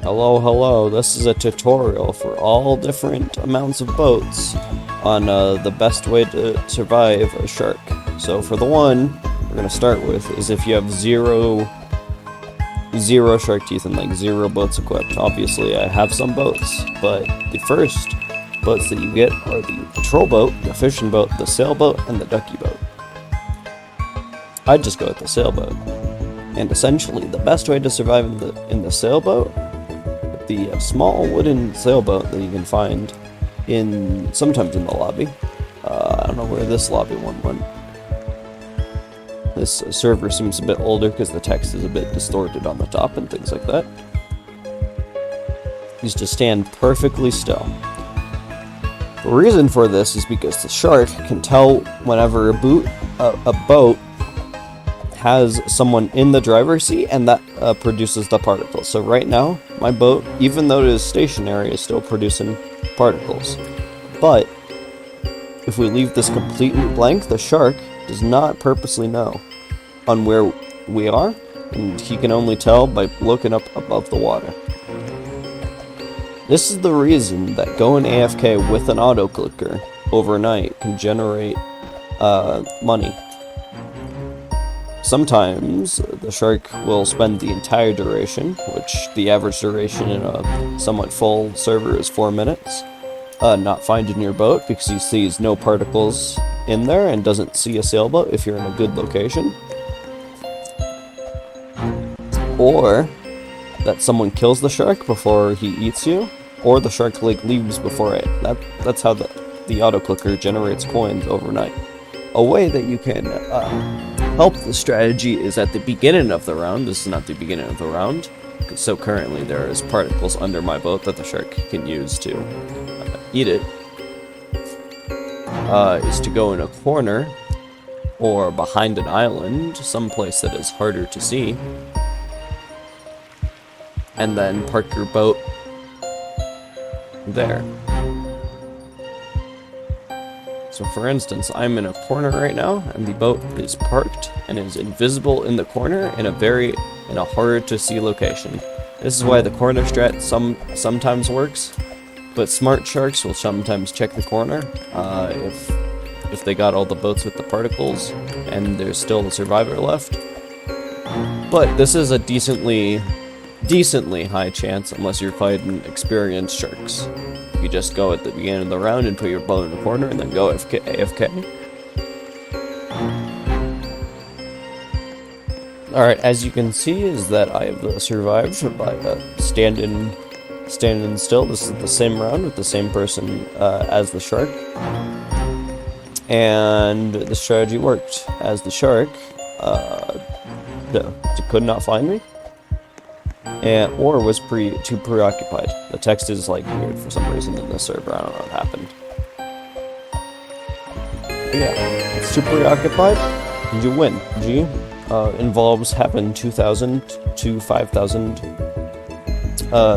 Hello, hello. This is a tutorial for all different amounts of boats on the best way to survive a shark. So for the one we're gonna start with is if you have zero shark teeth and like zero boats equipped. Obviously, I have some boats, but the first boats that you get are the patrol boat, the fishing boat, the sailboat, and the ducky boat. I'd just go with the sailboat. And essentially, the best way to survive in the sailboat, the small wooden sailboat that you can find sometimes in the lobby. I don't know where this lobby one went. This server seems a bit older because the text is a bit distorted on the top and things like that. Is to stand perfectly still. The reason for this is because the shark can tell whenever a boat has someone in the driver's seat, and that produces the particles. So right now, my boat, even though it is stationary, is still producing particles. But if we leave this completely blank, the shark does not purposely know on where we are, and he can only tell by looking up above the water. This is the reason that going AFK with an auto clicker overnight can generate money. Sometimes the shark will spend the entire duration, which the average duration in a somewhat full server is 4 minutes, not finding your boat because he sees no particles in there and doesn't see a sailboat if you're in a good location. Or that someone kills the shark before he eats you, or the shark leaves before it. That's how the auto clicker generates coins overnight. A way that you can help the strategy is at the beginning of the round. This is not the beginning of the round, so currently there is particles under my boat that the shark can use to eat it. Is to go in a corner or behind an island, someplace that is harder to see, and then park your boat there. So for instance, I'm in a corner right now, and the boat is parked and is invisible in the corner in a harder to see location. This is why the corner strat sometimes works, but smart sharks will sometimes check the corner if they got all the boats with the particles and there's still a survivor left. But this is a decently high chance unless you're fighting experienced sharks. You just go at the beginning of the round and put your boat in the corner and then go AFK. Alright, as you can see is that I have survived by standing still. This is the same round with the same person as the shark. And the strategy worked, as the shark could not find me. Or was too preoccupied. The text is like weird for some reason in this server. I don't know what happened. But yeah, it's too preoccupied, and you win. G involves having 2,000 to 5,000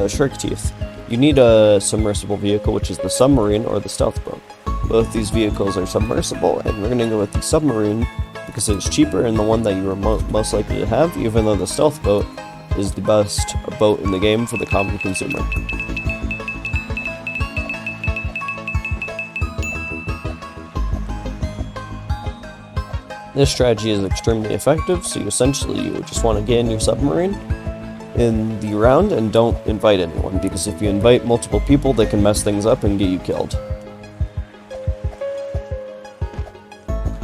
shark teeth. You need a submersible vehicle, which is the submarine or the stealth boat. Both these vehicles are submersible, and we're gonna go with the submarine because it's cheaper and the one that you are most likely to have, even though the stealth boat is the best boat in the game for the common consumer. This strategy is extremely effective, so you just want to get in your submarine in the round and don't invite anyone, because if you invite multiple people, they can mess things up and get you killed.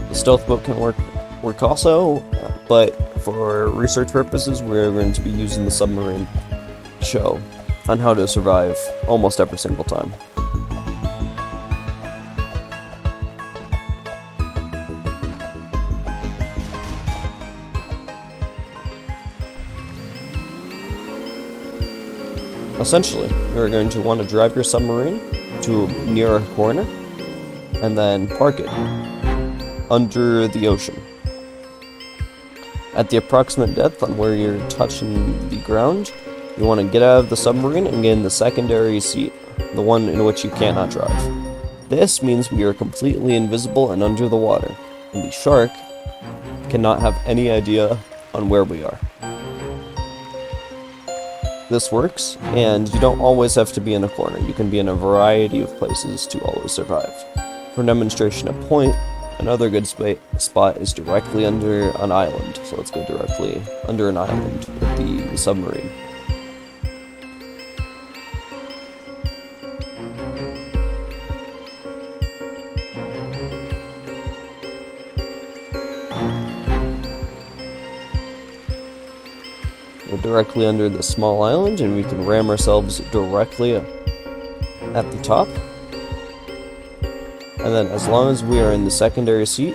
The stealth boat can work also, but for research purposes, we're going to be using the submarine show on how to survive almost every single time. Essentially, you're going to want to drive your submarine to near a corner and then park it under the ocean. At the approximate depth on where you're touching the ground, you want to get out of the submarine and get in the secondary seat, the one in which you cannot drive. This means we are completely invisible and under the water, and the shark cannot have any idea on where we are. this works, and you don't always have to be in a corner. You can be in a variety of places to always survive. For demonstration at point, another good spot is directly under an island. So let's go directly under an island with the submarine. We're directly under the small island, and we can ram ourselves directly at the top. And then as long as we are in the secondary seat,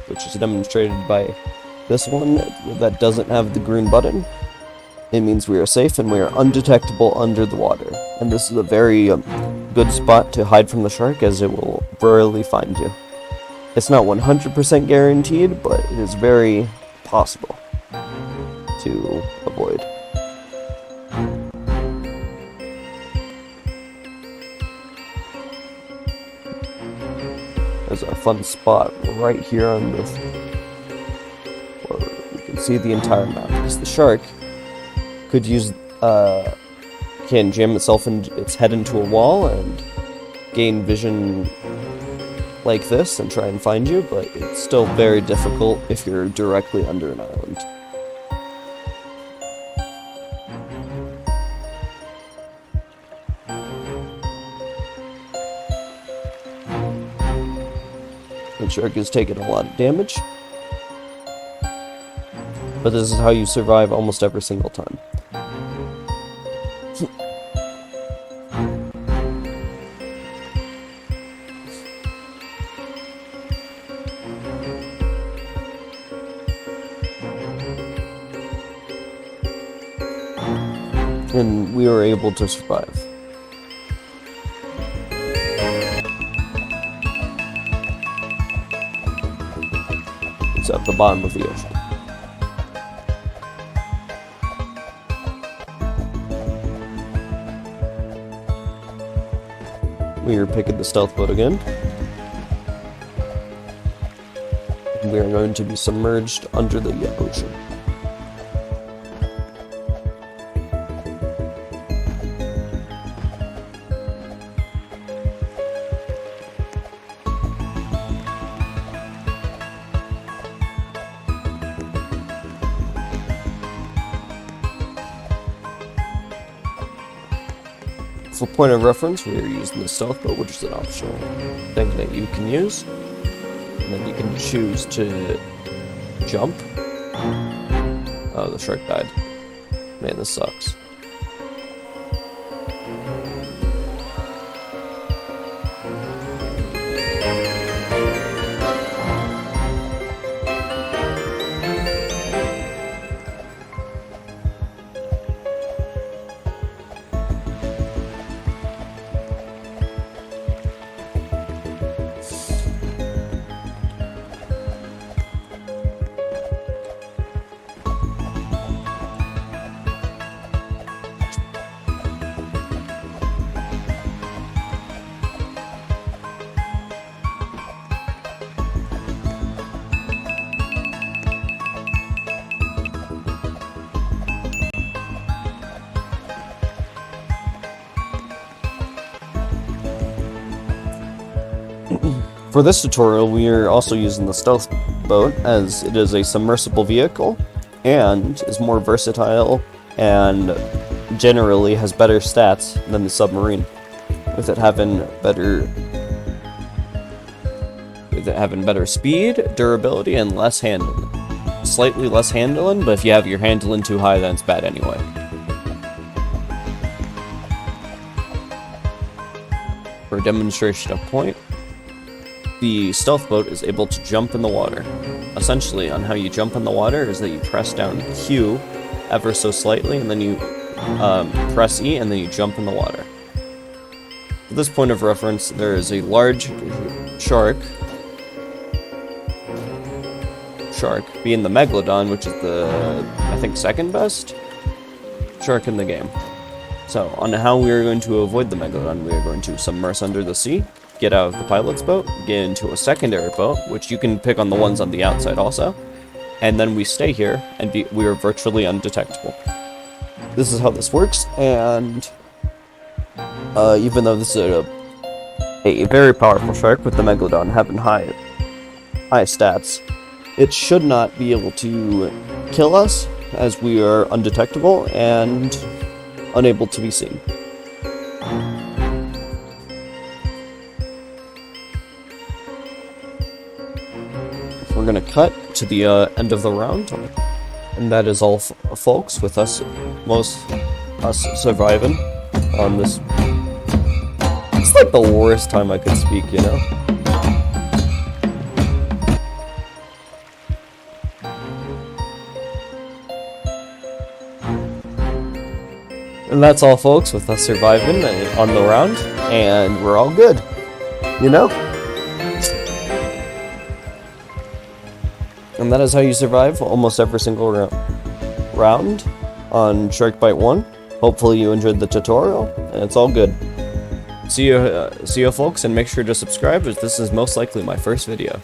which is demonstrated by this one that doesn't have the green button, it means we are safe and we are undetectable under the water. And this is a very good spot to hide from the shark, as it will rarely find you. It's not 100% guaranteed, but it is very possible to avoid. There's a fun spot right here on this, where you can see the entire map, because the shark could can jam its head into a wall and gain vision like this and try and find you, but it's still very difficult if you're directly under an island. The shark is taking a lot of damage, but this is how you survive almost every single time. And we were able to survive. It's at the bottom of the ocean. We are picking the stealth boat again. And we are going to be submerged under the ocean. For point of reference, we are using the stealth boat, which is an optional thing that you can use. And then you can choose to jump. Oh, the shark died. Man, this sucks. For this tutorial, we are also using the stealth boat, as it is a submersible vehicle and is more versatile and generally has better stats than the submarine, with it having better speed, durability, and less handling. Slightly less handling, but if you have your handling too high, then it's bad anyway. For a demonstration of point, the stealth boat is able to jump in the water. Essentially, on how you jump in the water is that you press down Q ever so slightly, and then you press E, and then you jump in the water. At this point of reference, there is a large shark being the Megalodon, which is the, I think, second best shark in the game. So, on how we are going to avoid the Megalodon, we are going to submerge under the sea, get out of the pilot's boat, get into a secondary boat, which you can pick on the ones on the outside also, and then we stay here, and we are virtually undetectable. this is how this works, and even though this is a very powerful shark with the Megalodon having high stats, it should not be able to kill us, as we are undetectable and unable to be seen. We're gonna cut to the end of the round, and that is all, folks, with us surviving on this. It's like the worst time I could speak, you know? And that's all, folks, with us surviving on the round, and we're all good, you know? And that is how you survive almost every single round on Sharkbite 1. Hopefully you enjoyed the tutorial, and it's all good. See you, folks, and make sure to subscribe, as this is most likely my first video.